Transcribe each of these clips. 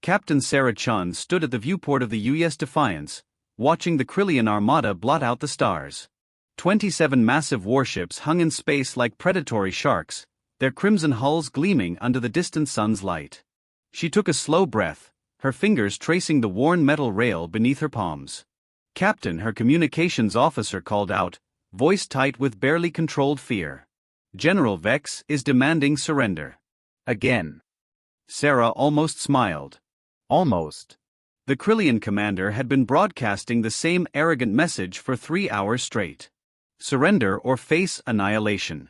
Captain Sarah Chen stood at the viewport of the UES Defiance, watching the Krillian armada blot out the stars. 27 massive warships hung in space like predatory sharks, their crimson hulls gleaming under the distant sun's light. She took a slow breath, her fingers tracing the worn metal rail beneath her palms. "Captain," her communications officer called out, voice tight with barely controlled fear. "General Vex is demanding surrender." Again. Sarah almost smiled. Almost. The Krillian commander had been broadcasting the same arrogant message for 3 hours straight. Surrender or face annihilation.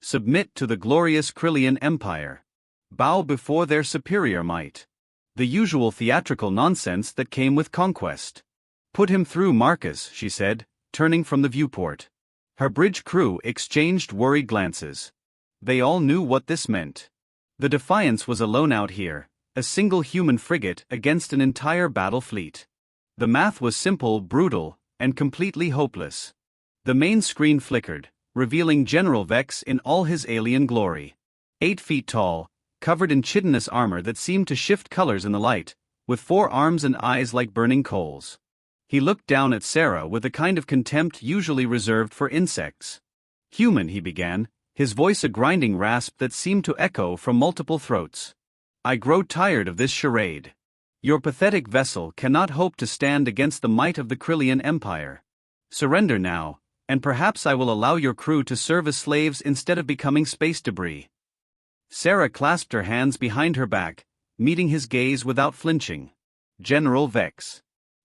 Submit to the glorious Krillian Empire. Bow before their superior might. The usual theatrical nonsense that came with conquest. "Put him through, Marcus," she said, turning from the viewport. Her bridge crew exchanged worried glances. They all knew what this meant. The Defiance was alone out here, a single human frigate against an entire battle fleet. The math was simple, brutal, and completely hopeless. The main screen flickered, revealing General Vex in all his alien glory. 8 feet tall, covered in chitinous armor that seemed to shift colors in the light, with 4 arms and eyes like burning coals. He looked down at Sarah with the kind of contempt usually reserved for insects. "Human," he began, his voice a grinding rasp that seemed to echo from multiple throats. "I grow tired of this charade. Your pathetic vessel cannot hope to stand against the might of the Krillian Empire. Surrender now, and perhaps I will allow your crew to serve as slaves instead of becoming space debris." Sarah clasped her hands behind her back, meeting his gaze without flinching. "General Vex.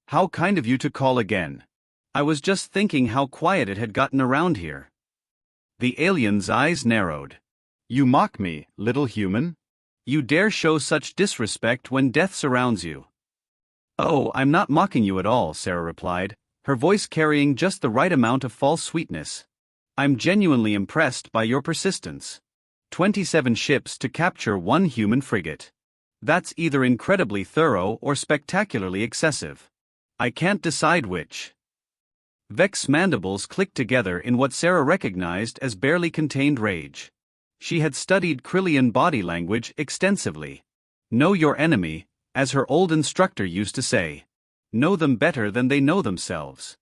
How kind of you to call again. I was just thinking how quiet it had gotten around here." The alien's eyes narrowed. "You mock me, little human? You dare show such disrespect when death surrounds you?" "Oh, I'm not mocking you at all," Sarah replied, her voice carrying just the right amount of false sweetness. "I'm genuinely impressed by your persistence. 27 ships to capture 1 human frigate. That's either incredibly thorough or spectacularly excessive. I can't decide which." Vex's mandibles clicked together in what Sarah recognized as barely contained rage. She had studied Krillian body language extensively. "Know your enemy," as her old instructor used to say. "Know them better than they know themselves."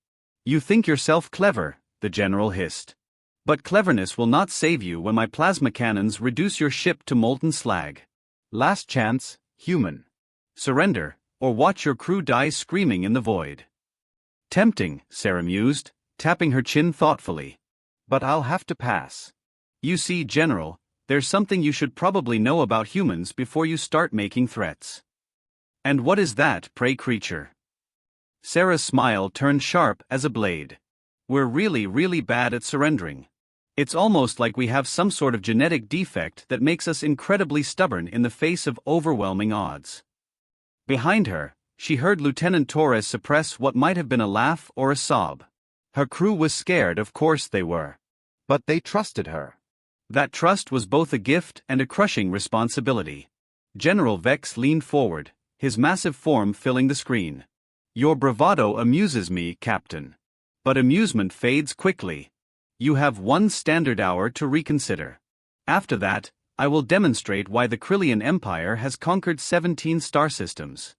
"You think yourself clever," the general hissed. "But cleverness will not save you when my plasma cannons reduce your ship to molten slag. Last chance, human. Surrender, or watch your crew die screaming in the void." "Tempting," Sarah mused, tapping her chin thoughtfully. "But I'll have to pass. You see, General, there's something you should probably know about humans before you start making threats." "And what is that, pray, creature?" Sarah's smile turned sharp as a blade. "We're really bad at surrendering. It's almost like we have some sort of genetic defect that makes us incredibly stubborn in the face of overwhelming odds." Behind her, she heard Lieutenant Torres suppress what might have been a laugh or a sob. Her crew was scared, of course they were. But they trusted her. That trust was both a gift and a crushing responsibility. General Vex leaned forward, his massive form filling the screen. "Your bravado amuses me, Captain. But amusement fades quickly. You have 1 standard hour to reconsider. After that, I will demonstrate why the Krillian Empire has conquered 17 star systems."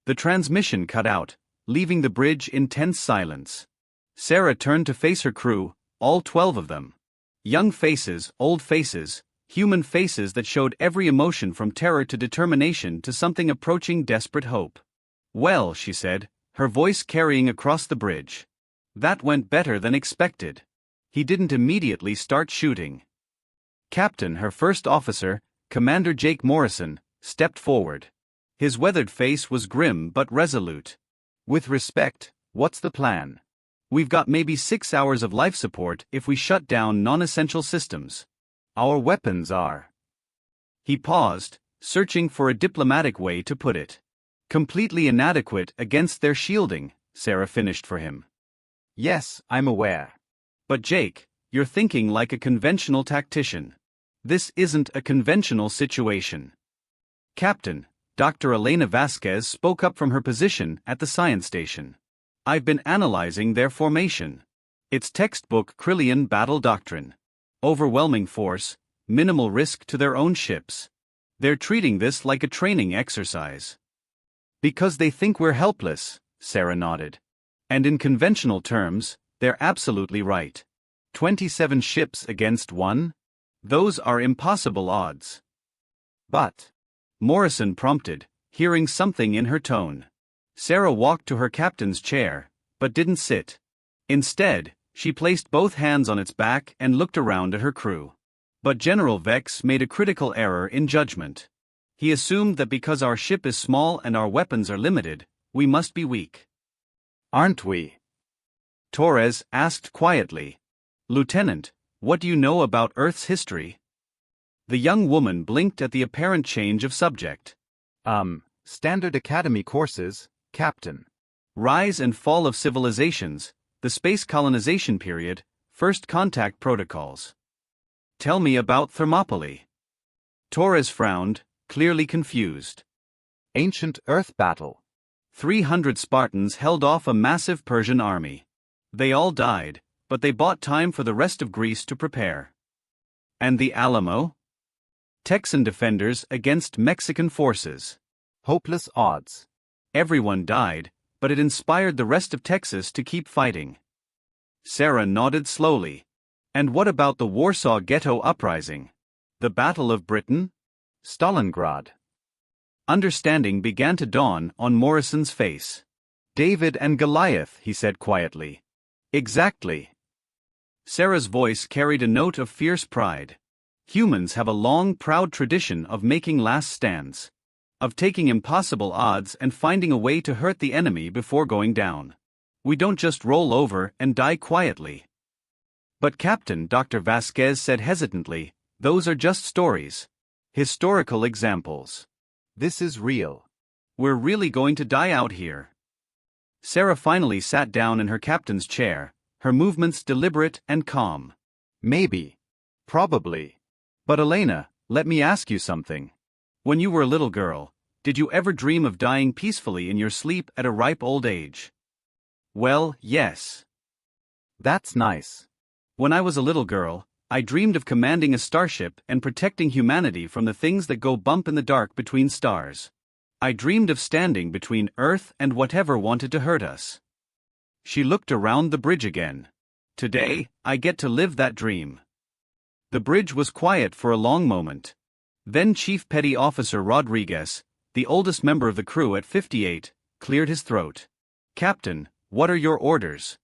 The transmission cut out, leaving the bridge in tense silence. Sarah turned to face her crew, all 12 of them. Young faces, old faces, human faces that showed every emotion from terror to determination to something approaching desperate hope. "Well," she said, her voice carrying across the bridge. "That went better than expected." He didn't immediately start shooting. Captain, her first officer, Commander Jake Morrison, stepped forward. His weathered face was grim but resolute. "With respect, what's the plan? We've got maybe 6 hours of life support if we shut down non-essential systems. Our weapons are..." He paused, searching for a diplomatic way to put it. "Completely inadequate against their shielding," Sarah finished for him. "Yes, I'm aware. But Jake, you're thinking like a conventional tactician. This isn't a conventional situation." "Captain," Dr. Elena Vasquez spoke up from her position at the science station. "I've been analyzing their formation. It's textbook Krillian battle doctrine. Overwhelming force, minimal risk to their own ships. They're treating this like a training exercise. Because they think we're helpless, Sarah nodded. And in conventional terms, they're absolutely right. 27 ships against 1? Those are impossible odds. But, Morrison prompted, hearing something in her tone. Sarah walked to her captain's chair, but didn't sit. Instead, she placed both hands on its back and looked around at her crew. But General Vex made a critical error in judgment. He assumed that because our ship is small and our weapons are limited, we must be weak. aren't we? Torres asked quietly. Lieutenant, what do you know about Earth's history? The young woman blinked at the apparent change of subject. Standard Academy courses, Captain. Rise and fall of civilizations, the space colonization period, first contact protocols. Tell me about Thermopylae. Torres frowned, clearly confused. Ancient Earth battle. 300 Spartans held off a massive Persian army. They all died, but they bought time for the rest of Greece to prepare. And the Alamo? Texan defenders against Mexican forces. Hopeless odds. Everyone died, but it inspired the rest of Texas to keep fighting. Sarah nodded slowly. And what about the Warsaw Ghetto Uprising? The Battle of Britain? Stalingrad. Understanding began to dawn on Morrison's face. David and Goliath, he said quietly. Exactly. Sarah's voice carried a note of fierce pride. Humans have a long, proud tradition of making last stands. Of taking impossible odds and finding a way to hurt the enemy before going down. We don't just roll over and die quietly. But Captain, Dr. Vasquez said hesitantly, those are just stories. Historical examples. This is real. We're really going to die out here. Sarah finally sat down in her captain's chair, her movements deliberate and calm. Maybe. Probably. But Elena, let me ask you something. When you were a little girl, did you ever dream of dying peacefully in your sleep at a ripe old age? Well, yes. That's nice. When I was a little girl, I dreamed of commanding a starship and protecting humanity from the things that go bump in the dark between stars. I dreamed of standing between Earth and whatever wanted to hurt us. She looked around the bridge again. Today, I get to live that dream. The bridge was quiet for a long moment. Then Chief Petty Officer Rodriguez, the oldest member of the crew at 58, cleared his throat. Captain, what are your orders?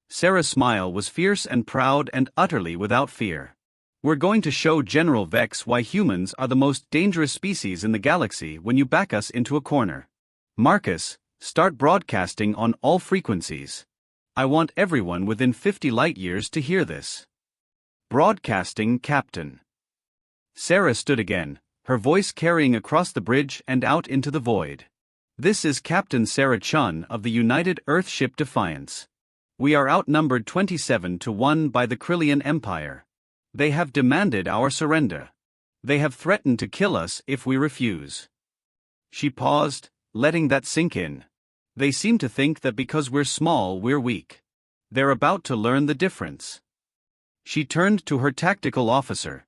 Sarah's smile was fierce and proud and utterly without fear. We're going to show General Vex why humans are the most dangerous species in the galaxy when you back us into a corner. Marcus, start broadcasting on all frequencies. I want everyone within 50 light-years to hear this. Broadcasting, Captain. Sarah stood again, her voice carrying across the bridge and out into the void. This is Captain Sarah Chen of the United Earthship Defiance. We are outnumbered 27-1 by the Krillian Empire. They have demanded our surrender. They have threatened to kill us if we refuse. She paused, letting that sink in. They seem to think that because we're small we're weak. They're about to learn the difference. She turned to her tactical officer.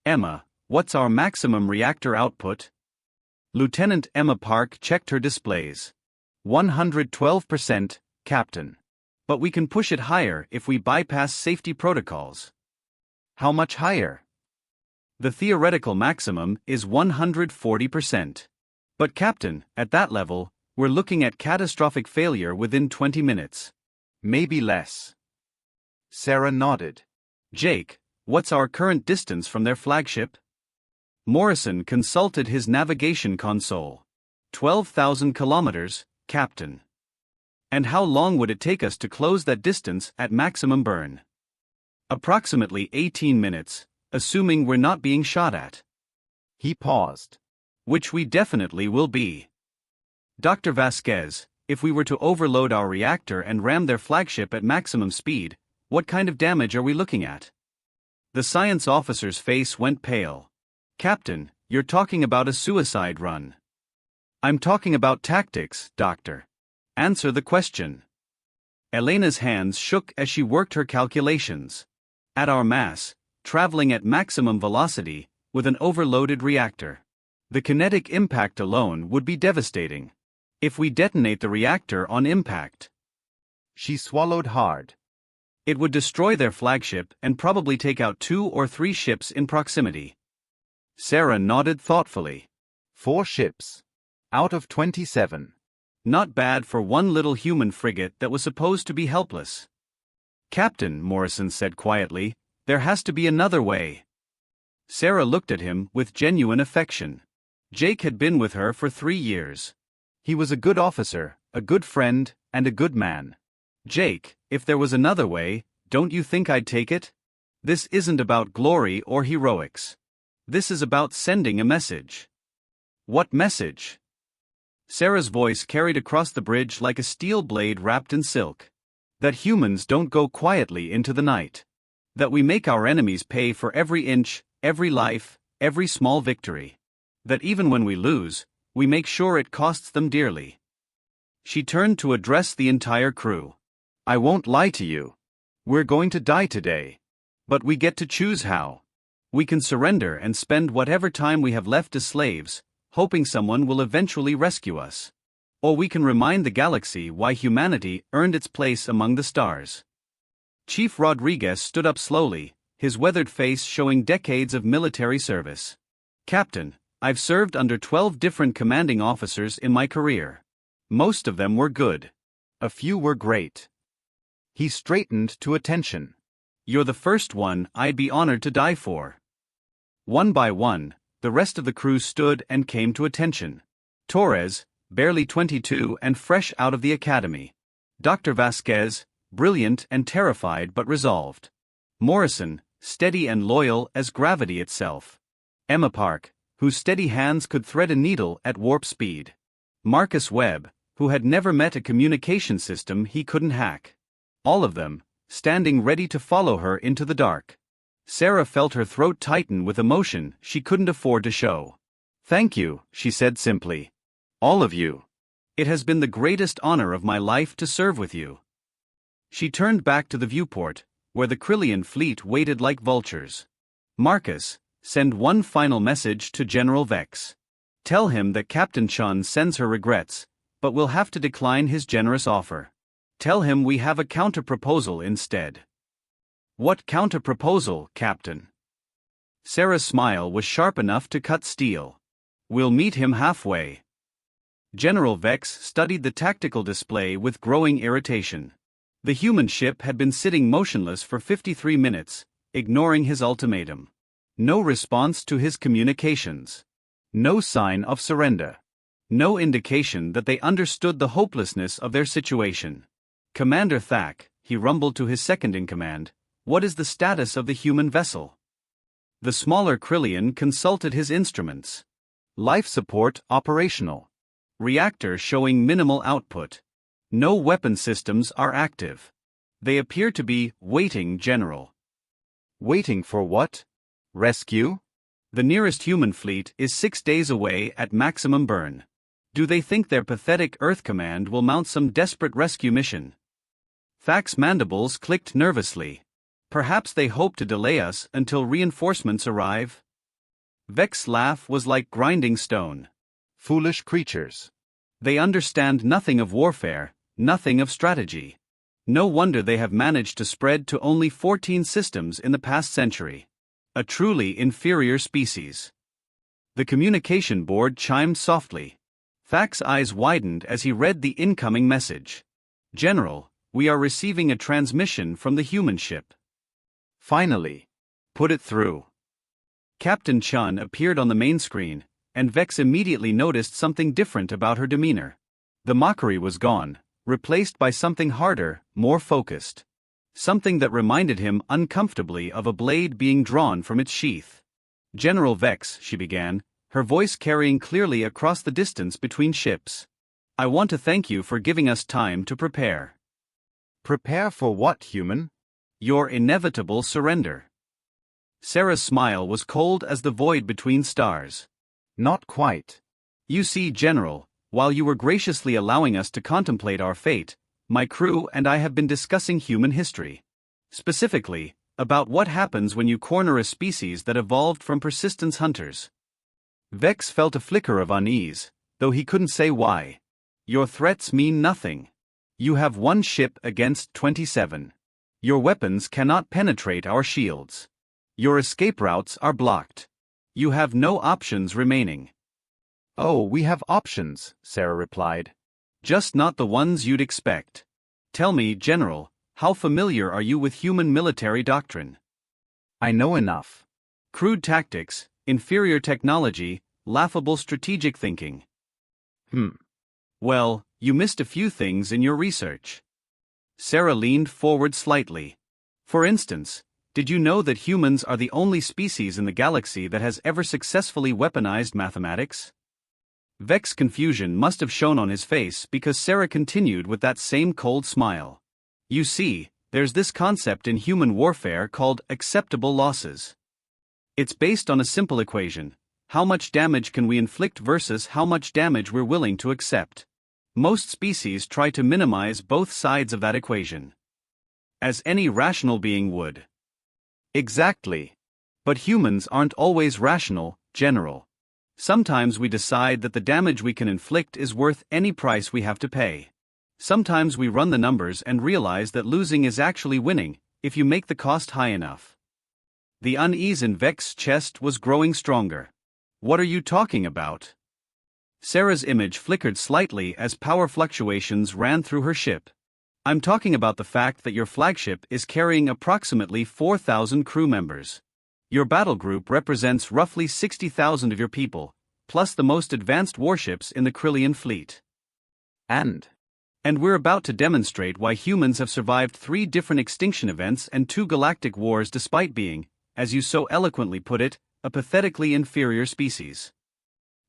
Emma, what's our maximum reactor output? Lieutenant Emma Park checked her displays. 112%, Captain. But we can push it higher if we bypass safety protocols. How much higher? The theoretical maximum is 140%. But Captain, at that level, we're looking at catastrophic failure within 20 minutes. Maybe less. Sarah nodded. Jake, what's our current distance from their flagship? Morrison consulted his navigation console. 12,000 kilometers, Captain. And how long would it take us to close that distance at maximum burn? Approximately 18 minutes, assuming we're not being shot at. He paused. Which we definitely will be. Dr. Vasquez, if we were to overload our reactor and ram their flagship at maximum speed, what kind of damage are we looking at? The science officer's face went pale. Captain, you're talking about a suicide run. I'm talking about tactics, Doctor. Answer the question. Elena's hands shook as she worked her calculations. At our mass, traveling at maximum velocity, with an overloaded reactor. The kinetic impact alone would be devastating. If we detonate the reactor on impact, She swallowed hard. it would destroy their flagship and probably take out 2 or 3 ships in proximity. Sarah nodded thoughtfully. 4 ships. Out of 27. Not bad for one little human frigate that was supposed to be helpless. Captain, Morrison said quietly, there has to be another way. Sarah looked at him with genuine affection. Jake had been with her for 3 years. He was a good officer, a good friend, and a good man. Jake, if there was another way, don't you think I'd take it? This isn't about glory or heroics. This is about sending a message. What message? Sarah's voice carried across the bridge like a steel blade wrapped in silk. That humans don't go quietly into the night. That we make our enemies pay for every inch, every life, every small victory. That even when we lose, we make sure it costs them dearly. She turned to address the entire crew. I won't lie to you. We're going to die today. But we get to choose how. We can surrender and spend whatever time we have left as slaves, hoping someone will eventually rescue us. Or we can remind the galaxy why humanity earned its place among the stars. Chief Rodriguez stood up slowly, his weathered face showing decades of military service. Captain, I've served under 12 different commanding officers in my career. Most of them were good. A few were great. He straightened to attention. You're the first one I'd be honored to die for. One by one, the rest of the crew stood and came to attention. Torres, barely 22 and fresh out of the academy. Dr. Vasquez, brilliant and terrified but resolved. Morrison, steady and loyal as gravity itself. Emma Park, whose steady hands could thread a needle at warp speed. Marcus Webb, who had never met a communication system he couldn't hack. All of them, standing ready to follow her into the dark. Sarah felt her throat tighten with emotion she couldn't afford to show. Thank you, she said simply. All of you. It has been the greatest honor of my life to serve with you. She turned back to the viewport, where the Krillian fleet waited like vultures. Marcus, send one final message to General Vex. Tell him that Captain Chun sends her regrets, but will have to decline his generous offer. Tell him we have a counter-proposal instead. What counter-proposal, Captain? Sarah's smile was sharp enough to cut steel. We'll meet him halfway. General Vex studied the tactical display with growing irritation. The human ship had been sitting motionless for 53 minutes, ignoring his ultimatum. No response to his communications. No sign of surrender. No indication that they understood the hopelessness of their situation. Commander Thack, he rumbled to his second-in-command, what is the status of the human vessel? The smaller Krillian consulted his instruments. Life support operational. Reactor showing minimal output. No weapon systems are active. They appear to be waiting, General. Waiting for what? Rescue? The nearest human fleet is 6 days away at maximum burn. Do they think their pathetic Earth command will mount some desperate rescue mission? Thack's mandibles clicked nervously. Perhaps they hope to delay us until reinforcements arrive? Vex's laugh was like grinding stone. Foolish creatures. They understand nothing of warfare, nothing of strategy. No wonder they have managed to spread to only 14 systems in the past century. A truly inferior species. The communication board chimed softly. Thack's eyes widened as he read the incoming message. General, we are receiving a transmission from the human ship. Finally. Put it through. Captain Chun appeared on the main screen, and Vex immediately noticed something different about her demeanor. The mockery was gone, replaced by something harder, more focused. Something that reminded him uncomfortably of a blade being drawn from its sheath. General Vex, she began, her voice carrying clearly across the distance between ships. I want to thank you for giving us time to prepare. Prepare for what, human? Your inevitable surrender. Sarah's smile was cold as the void between stars. Not quite. You see, General, while you were graciously allowing us to contemplate our fate, my crew and I have been discussing human history. Specifically, about what happens when you corner a species that evolved from persistence hunters. Vex felt a flicker of unease, though he couldn't say why. Your threats mean nothing. You have one ship against 27. Your weapons cannot penetrate our shields. Your escape routes are blocked. You have no options remaining. Oh, we have options, Sarah replied. Just not the ones you'd expect. Tell me, General, how familiar are you with human military doctrine? I know enough. Crude tactics, inferior technology, laughable strategic thinking. Well, you missed a few things in your research. Sarah leaned forward slightly. For instance, did you know that humans are the only species in the galaxy that has ever successfully weaponized mathematics? Vex's confusion must have shown on his face because Sarah continued with that same cold smile. You see, there's this concept in human warfare called acceptable losses. It's based on a simple equation: how much damage can we inflict versus how much damage we're willing to accept. Most species try to minimize both sides of that equation. As any rational being would. Exactly. But humans aren't always rational, General. Sometimes we decide that the damage we can inflict is worth any price we have to pay. Sometimes we run the numbers and realize that losing is actually winning, if you make the cost high enough. The unease in Vex's chest was growing stronger. What are you talking about? Sarah's image flickered slightly as power fluctuations ran through her ship. I'm talking about the fact that your flagship is carrying approximately 4,000 crew members. Your battle group represents roughly 60,000 of your people, plus the most advanced warships in the Krillian fleet. And we're about to demonstrate why humans have survived 3 different extinction events and 2 galactic wars despite being, as you so eloquently put it, a pathetically inferior species.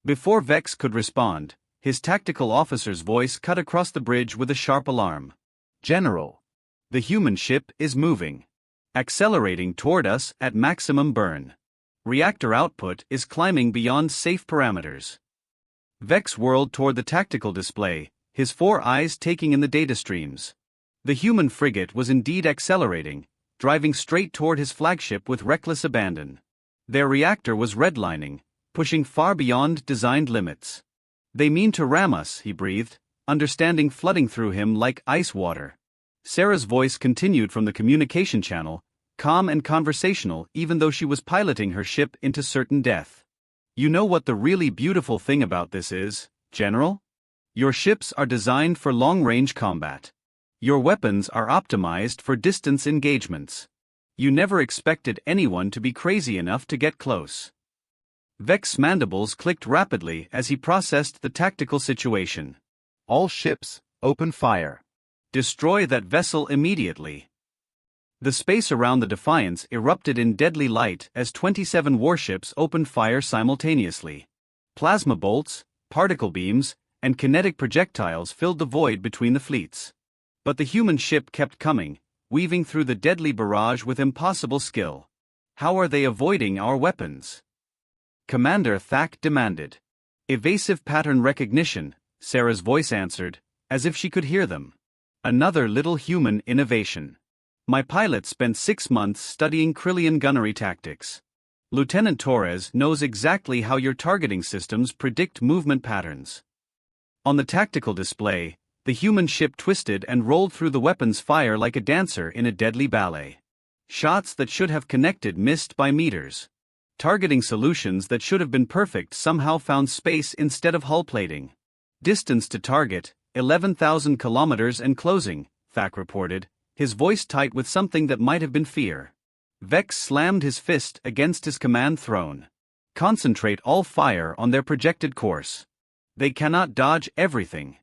Before Vex could respond, his tactical officer's voice cut across the bridge with a sharp alarm. General, the human ship is moving. Accelerating toward us at maximum burn. Reactor output is climbing beyond safe parameters. Vex whirled toward the tactical display, his 4 eyes taking in the data streams. The human frigate was indeed accelerating, driving straight toward his flagship with reckless abandon. Their reactor was redlining, pushing far beyond designed limits. They mean to ram us, he breathed, understanding flooding through him like ice water. Sarah's voice continued from the communication channel, calm and conversational even though she was piloting her ship into certain death. You know what the really beautiful thing about this is, General? Your ships are designed for long-range combat. Your weapons are optimized for distance engagements. You never expected anyone to be crazy enough to get close. Vex's mandibles clicked rapidly as he processed the tactical situation. All ships, open fire. Destroy that vessel immediately. The space around the Defiance erupted in deadly light as 27 warships opened fire simultaneously. Plasma bolts, particle beams, and kinetic projectiles filled the void between the fleets. But the human ship kept coming, weaving through the deadly barrage with impossible skill. How are they avoiding our weapons? Commander Thack demanded. Evasive pattern recognition, Sarah's voice answered, as if she could hear them. Another little human innovation. My pilot spent 6 months studying Krillian gunnery tactics. Lieutenant Torres knows exactly how your targeting systems predict movement patterns. On the tactical display, the human ship twisted and rolled through the weapon's fire like a dancer in a deadly ballet. Shots that should have connected missed by meters. Targeting solutions that should have been perfect somehow found space instead of hull plating. Distance to target, 11,000 kilometers and closing, Thack reported, his voice tight with something that might have been fear. Vex slammed his fist against his command throne. Concentrate all fire on their projected course. They cannot dodge everything.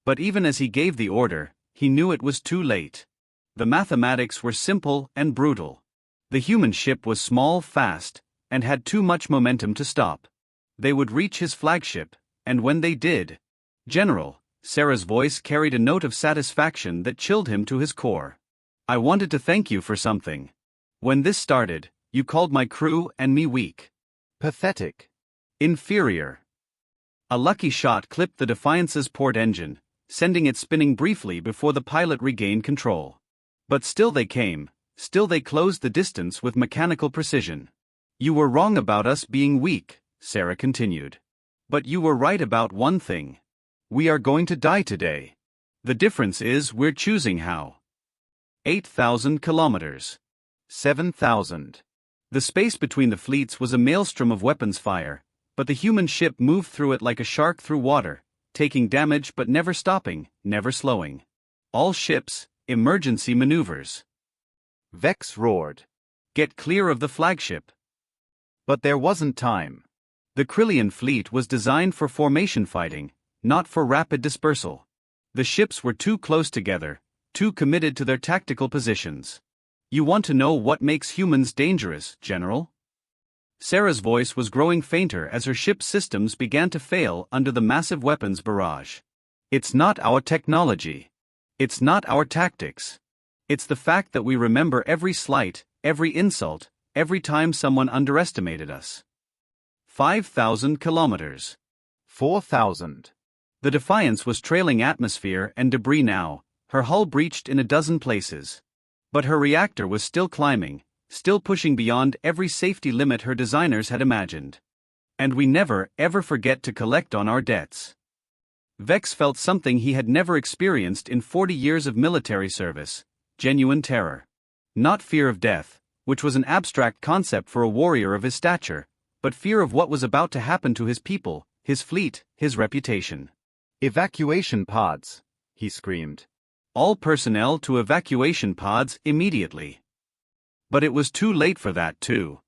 But even as he gave the order, he knew it was too late. The mathematics were simple and brutal. The human ship was small, fast, and had too much momentum to stop. They would reach his flagship, and when they did, General, Sarah's voice carried a note of satisfaction that chilled him to his core. I wanted to thank you for something. When this started, you called my crew and me weak. Pathetic. Inferior. A lucky shot clipped the Defiance's port engine, sending it spinning briefly before the pilot regained control. But still they came, still they closed the distance with mechanical precision. You were wrong about us being weak, Sarah continued. But you were right about one thing. We are going to die today. The difference is we're choosing how. 8,000 kilometers. 7,000. The space between the fleets was a maelstrom of weapons fire, but the human ship moved through it like a shark through water, taking damage but never stopping, never slowing. All ships, emergency maneuvers. Vex roared. Get clear of the flagship. But there wasn't time. The Krillian fleet was designed for formation fighting, not for rapid dispersal. The ships were too close together, too committed to their tactical positions. You want to know what makes humans dangerous, General? Sarah's voice was growing fainter as her ship's systems began to fail under the massive weapons barrage. It's not our technology. It's not our tactics. It's the fact that we remember every slight, every insult, every time someone underestimated us. 5,000 kilometers. 4,000. The Defiance was trailing atmosphere and debris now, her hull breached in a dozen places. But her reactor was still climbing, still pushing beyond every safety limit her designers had imagined. And we never, ever forget to collect on our debts. Vex felt something he had never experienced in 40 years of military service: genuine terror. Not fear of death, which was an abstract concept for a warrior of his stature, but fear of what was about to happen to his people, his fleet, his reputation. Evacuation pods, he screamed. All personnel to evacuation pods immediately. But it was too late for that too.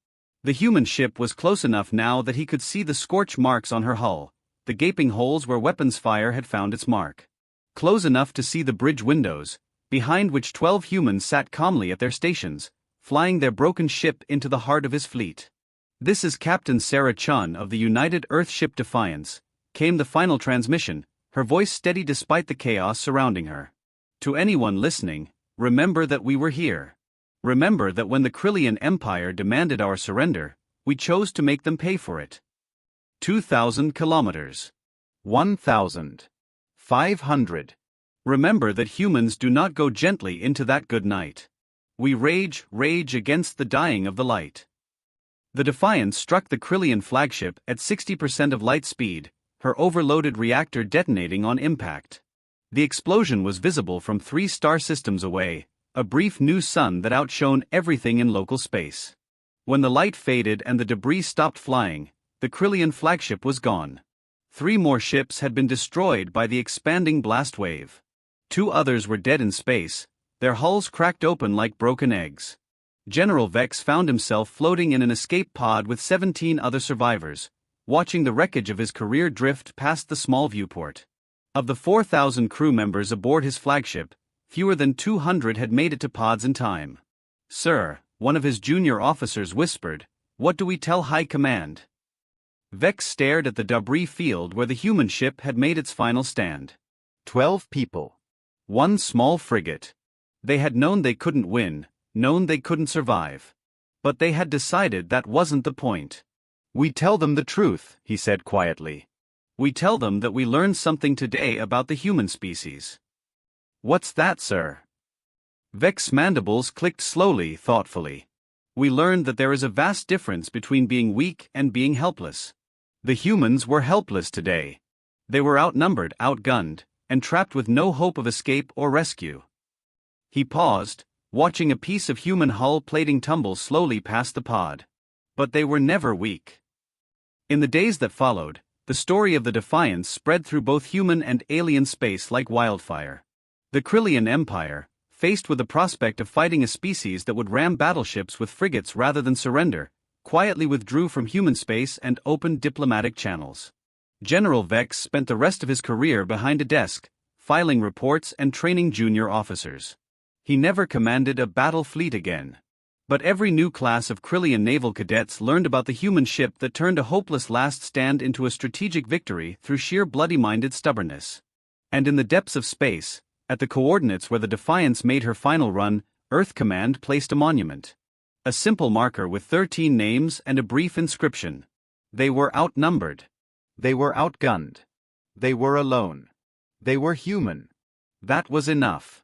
The human ship was close enough now that he could see the scorch marks on her hull, the gaping holes where weapons fire had found its mark. Close enough to see the bridge windows, behind which 12 humans sat calmly at their stations, flying their broken ship into the heart of his fleet. "This is Captain Sarah Chen of the United Earthship Defiance," came the final transmission, her voice steady despite the chaos surrounding her. "To anyone listening, remember that we were here. Remember that when the Krillian Empire demanded our surrender, we chose to make them pay for it. 2,000 kilometers. 1,000. 500. Remember that humans do not go gently into that good night. We rage against the dying of the light." The Defiance struck the Krillian flagship at 60% of light speed, her overloaded reactor detonating on impact. The explosion was visible from 3 star systems away, a brief new sun that outshone everything in local space. When the light faded and the debris stopped flying, the Krillian flagship was gone. 3 more ships had been destroyed by the expanding blast wave. 2 others were dead in space, their hulls cracked open like broken eggs. General Vex found himself floating in an escape pod with 17 other survivors, watching the wreckage of his career drift past the small viewport. Of the 4,000 crew members aboard his flagship, fewer than 200 had made it to pods in time. "Sir," one of his junior officers whispered, "what do we tell High Command?" Vex stared at the debris field where the human ship had made its final stand. 12 people. 1 small frigate. They had known they couldn't win, known they couldn't survive. But they had decided that wasn't the point. "We tell them the truth," he said quietly. "We tell them that we learned something today about the human species." "What's that, sir?" Vex's mandibles clicked slowly, thoughtfully. "We learned that there is a vast difference between being weak and being helpless. The humans were helpless today. They were outnumbered, outgunned, and trapped with no hope of escape or rescue." He paused, watching a piece of human hull plating tumble slowly past the pod. But they were never weak. In the days that followed, the story of the Defiance spread through both human and alien space like wildfire. The Krillian Empire, faced with the prospect of fighting a species that would ram battleships with frigates rather than surrender, quietly withdrew from human space and opened diplomatic channels. General Vex spent the rest of his career behind a desk, filing reports and training junior officers. He never commanded a battle fleet again. But every new class of Krillian naval cadets learned about the human ship that turned a hopeless last stand into a strategic victory through sheer bloody-minded stubbornness. And in the depths of space, at the coordinates where the Defiance made her final run, Earth Command placed a monument. A simple marker with 13 names and a brief inscription. They were outnumbered. They were outgunned. They were alone. They were human. That was enough.